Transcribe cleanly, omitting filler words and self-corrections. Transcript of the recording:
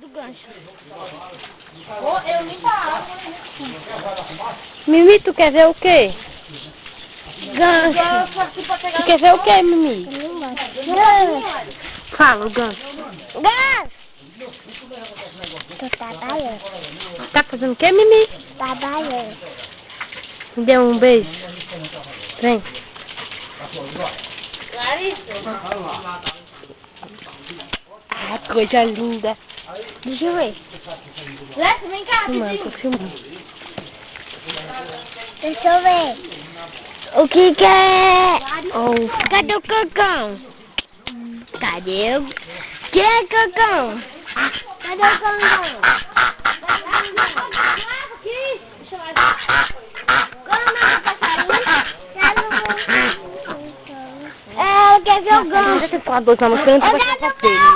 do gancho. Eu limpo a água. Mimi, tu quer ver o quê? Gancho. Tu quer ver o quê, Mimi? Gancho. Fala, o gancho. Gancho! Tô trabalhando. Tá fazendo o quê, Mimi? Trabalhando. Me dê um beijo. Vem. Ah, coisa linda. Deixa eu ver. Lex, vem cá. Tô filmando. Deixa eu ver. O que que é? Oh. Cadê o cacão? Cadê o... Que é cacão? Cadê o cangão? É, ela quer ver o gancho. Você com a doce na mão, você não vai passar dele.